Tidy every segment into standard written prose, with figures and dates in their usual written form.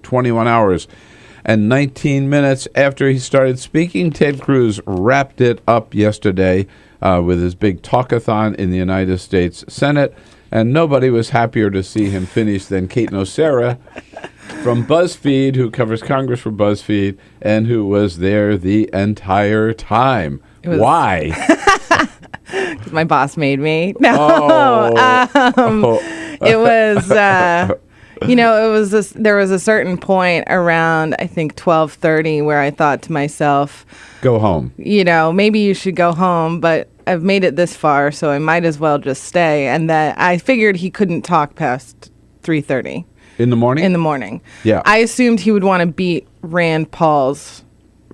21 hours and 19 minutes after he started speaking. Ted Cruz wrapped it up yesterday with his big talkathon in the United States Senate, and nobody was happier to see him finish than Kate Nocera from Buzzfeed, who covers Congress for Buzzfeed, and who was there the entire time. Why? My boss made me. No, it was. There was a certain point around, I think, 12:30 where I thought to myself, go home. Maybe you should go home, but I've made it this far, so I might as well just stay. And that I figured he couldn't talk past 3:30. In the morning? In the morning. Yeah. I assumed he would want to beat Rand Paul's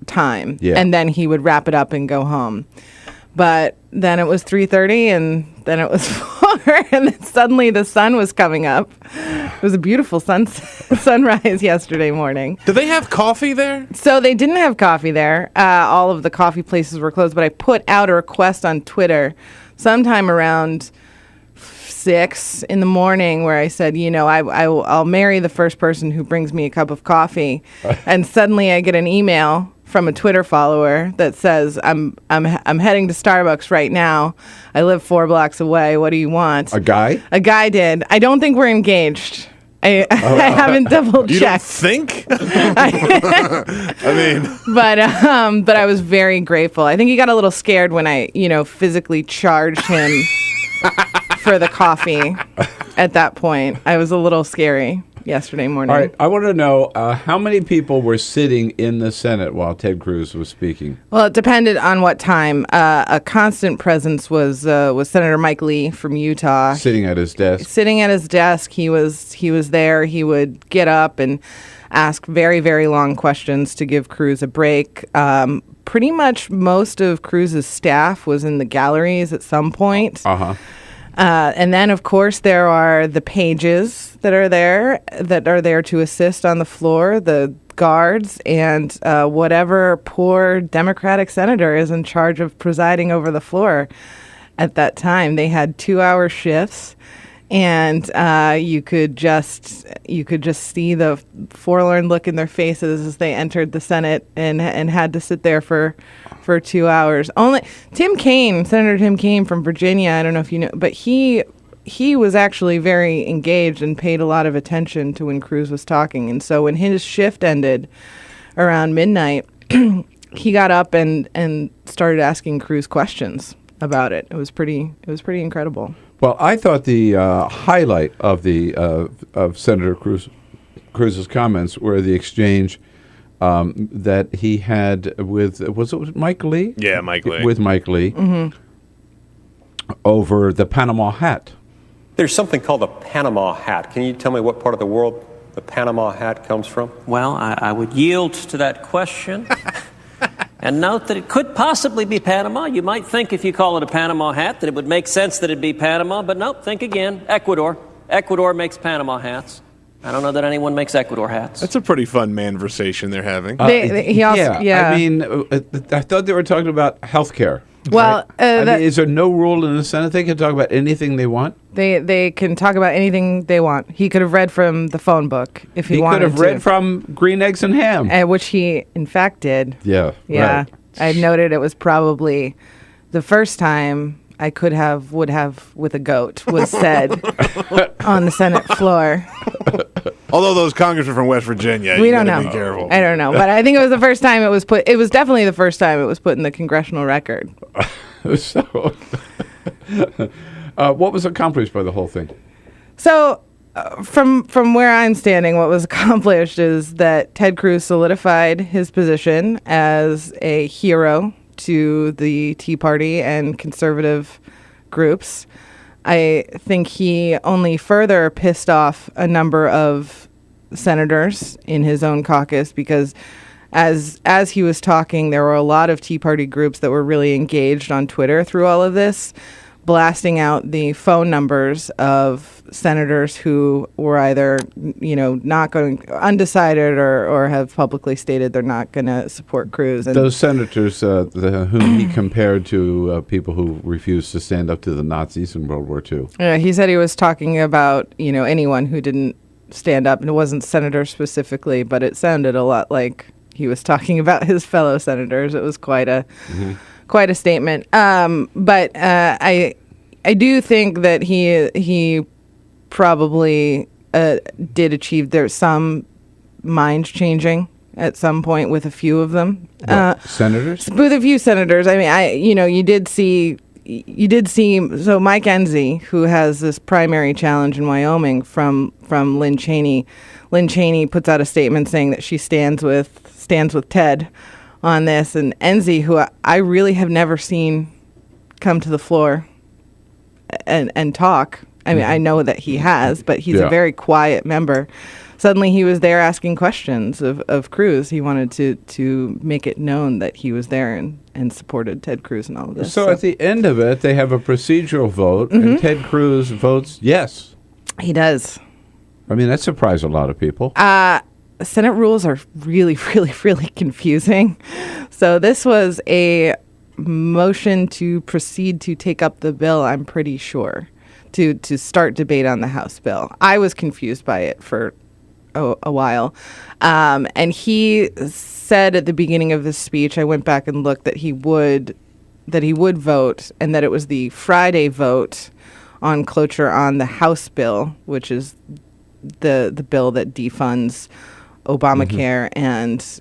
time, and then he would wrap it up and go home. But then it was 3:30, and then it was 4, and then suddenly the sun was coming up. It was a beautiful sunrise yesterday morning. Do they have coffee there? So they didn't have coffee there. All of the coffee places were closed, but I put out a request on Twitter sometime around 6 in the morning where I said, I'll marry the first person who brings me a cup of coffee. And suddenly I get an email from a Twitter follower that says, I'm heading to Starbucks right now. I live 4 blocks away. What do you want? A guy? A guy did. I don't think we're engaged. I haven't double checked. You don't think? I mean, but I was very grateful. I think he got a little scared when I, physically charged him for the coffee. At that point, I was a little scary yesterday morning. All right, I want to know how many people were sitting in the Senate while Ted Cruz was speaking. Well, it depended on what time. A constant presence was Senator Mike Lee from Utah, sitting at his desk. He was there. He would get up and ask very, very long questions to give Cruz a break. Pretty much most of Cruz's staff was in the galleries at some point. And then, of course, there are the pages that are there to assist on the floor, the guards, and whatever poor Democratic senator is in charge of presiding over the floor at that time. They had 2-hour shifts, and you could just see the forlorn look in their faces as they entered the Senate and had to sit there for 2 hours. Only Senator Tim Kaine from Virginia, I don't know if you know, but he was actually very engaged and paid a lot of attention to when Cruz was talking. And so when his shift ended around midnight, he got up and started asking Cruz questions about it. It was pretty incredible. Well, I thought the highlight of of Senator Cruz's comments were the exchange that he had with Mike Lee? Yeah, Mike Lee. With Mike Lee over the Panama hat. There's something called the Panama hat. Can you tell me what part of the world the Panama hat comes from? Well, I would yield to that question and note that it could possibly be Panama. You might think if you call it a Panama hat that it would make sense that it'd be Panama, but nope, think again. Ecuador. Ecuador makes Panama hats. I don't know that anyone makes Ecuador hats. That's a pretty fun manversation they're having. I mean, I thought they were talking about health care. Well, right? Is there no rule in the Senate? They can talk about anything they want? They can talk about anything they want. He could have read from the phone book if he wanted to. He could have read from Green Eggs and Ham. Which he, in fact, did. Yeah. Right. I noted it was probably the first time I would have with a goat was said on the Senate floor. Although those congressmen from West Virginia, we don't know. Be careful. I don't know, but I think it was the first time it was put. It was definitely the first time it was put in the congressional record. So, what was accomplished by the whole thing? So, from where I'm standing, what was accomplished is that Ted Cruz solidified his position as a hero to the Tea Party and conservative groups. I think he only further pissed off a number of senators in his own caucus because as he was talking, there were a lot of Tea Party groups that were really engaged on Twitter through all of this, blasting out the phone numbers of senators who were either, not going undecided or have publicly stated they're not going to support Cruz. And those senators whom he compared to people who refused to stand up to the Nazis in World War II. Yeah, he said he was talking about, anyone who didn't stand up, and it wasn't senator specifically, but it sounded a lot like he was talking about his fellow senators. It was quite a statement. But I do think that he probably did achieve some mind changing at some point with a few of them. Senators? With a few senators. I mean, you did see. So Mike Enzi, who has this primary challenge in Wyoming from Lynn Cheney. Lynn Cheney puts out a statement saying that she stands with Ted on this, and Enzi, who I really have never seen come to the floor and talk. I mean, I know that he has, but he's a very quiet member. Suddenly he was there asking questions of Cruz. He wanted to make it known that he was there and supported Ted Cruz and all of this. So at the end of it, they have a procedural vote, and Ted Cruz votes yes. He does. I mean, that surprised a lot of people. Senate rules are really, really, really confusing. So this was a motion to proceed to take up the bill, I'm pretty sure, to start debate on the House bill. I was confused by it for a while. And he said at the beginning of his speech, I went back and looked, that he would vote, and that it was the Friday vote on cloture on the House bill, which is the bill that defunds Obamacare and,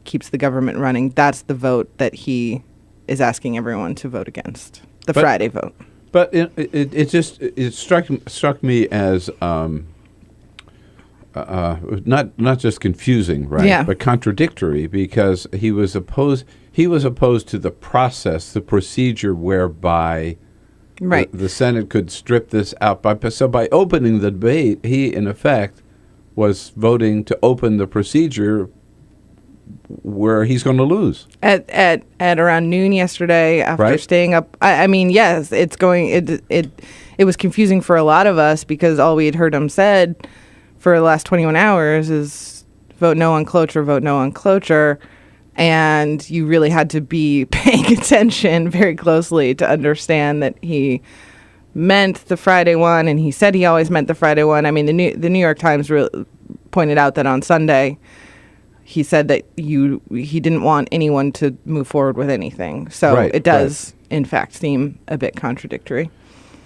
keeps the government running. That's the vote that he is asking everyone to vote against, the Friday vote. But it struck me as not just confusing, right? Yeah. But contradictory, because he was opposed to the process, the procedure whereby the Senate could strip this out. So by opening the debate, he in effect was voting to open the procedure where he's going to lose. At around noon yesterday, after staying up, I mean, yes, it was confusing for a lot of us, because all we had heard him said for the last 21 hours is vote no on cloture, vote no on cloture. And you really had to be paying attention very closely to understand that he meant the Friday one, and he said he always meant the Friday one. I mean, the New York Times pointed out that on Sunday he said that he didn't want anyone to move forward with anything. So it does, in fact, seem a bit contradictory.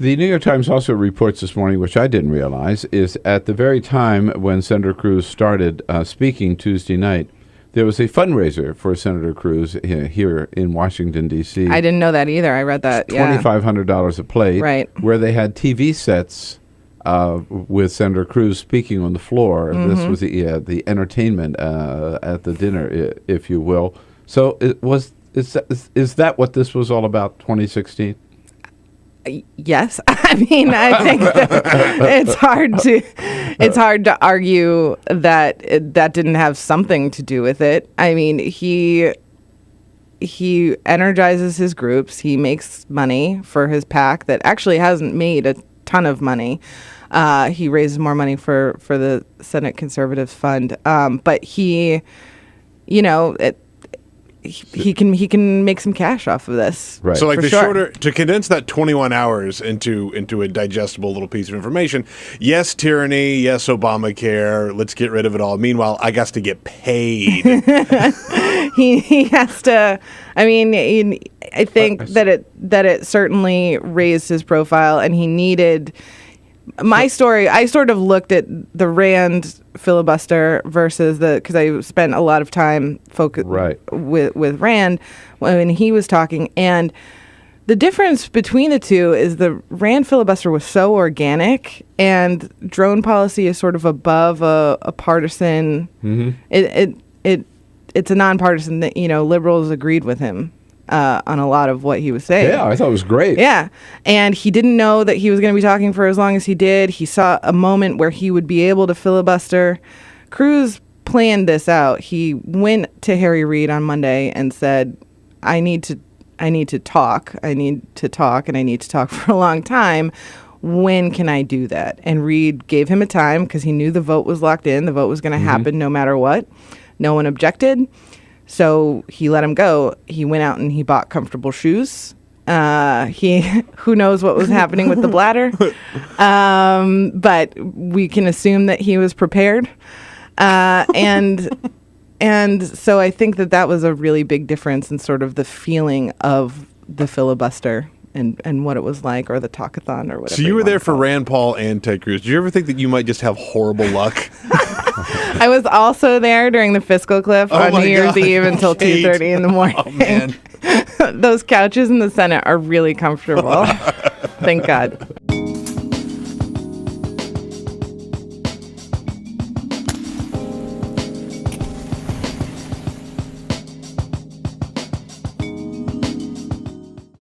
The New York Times also reports this morning, which I didn't realize, is at the very time when Senator Cruz started speaking Tuesday night, there was a fundraiser for Senator Cruz here in Washington, D.C. I didn't know that either. I read that. $2,500 a plate, where they had TV sets with Senator Cruz speaking on the floor. This was the entertainment at the dinner, if you will. So is that what this was all about, 2016? Yes. I mean, I think that it's hard to argue that that didn't have something to do with it. I mean, he energizes his groups. He makes money for his PAC that actually hasn't made a ton of money. He raises more money for the Senate Conservatives Fund. But he can make some cash off of this. Right. So to condense that 21 hours into a digestible little piece of information, yes, tyranny, yes, Obamacare, let's get rid of it all. Meanwhile, I got to get paid. he has to, I mean, I think that it certainly raised his profile, and he needed my story. I sort of looked at the Rand filibuster versus because I spent a lot of time with Rand when he was talking, and the difference between the two is the Rand filibuster was so organic, and drone policy is sort of above a partisan. It's a nonpartisan that liberals agreed with him on a lot of what he was saying. Yeah, I thought it was great. Yeah. And he didn't know that he was going to be talking for as long as he did. He saw a moment where he would be able to filibuster. Cruz planned this out. He went to Harry Reid on Monday and said, I need to talk. I need to talk, and I need to talk for a long time. When can I do that? And Reid gave him a time because he knew the vote was locked in. The vote was going to happen no matter what. No one objected. So he let him go. He went out and he bought comfortable shoes Who knows what was happening with the bladder, but we can assume that he was prepared, and so I think that was a really big difference in sort of the feeling of the filibuster and what it was like, or the talkathon, or whatever. So you were there for Rand Paul and Ted Cruz. Did you ever think that you might just have horrible luck? I was also there during the fiscal cliff on New Year's Eve until 2:30 in the morning. Oh, man. Those couches in the Senate are really comfortable. Thank God.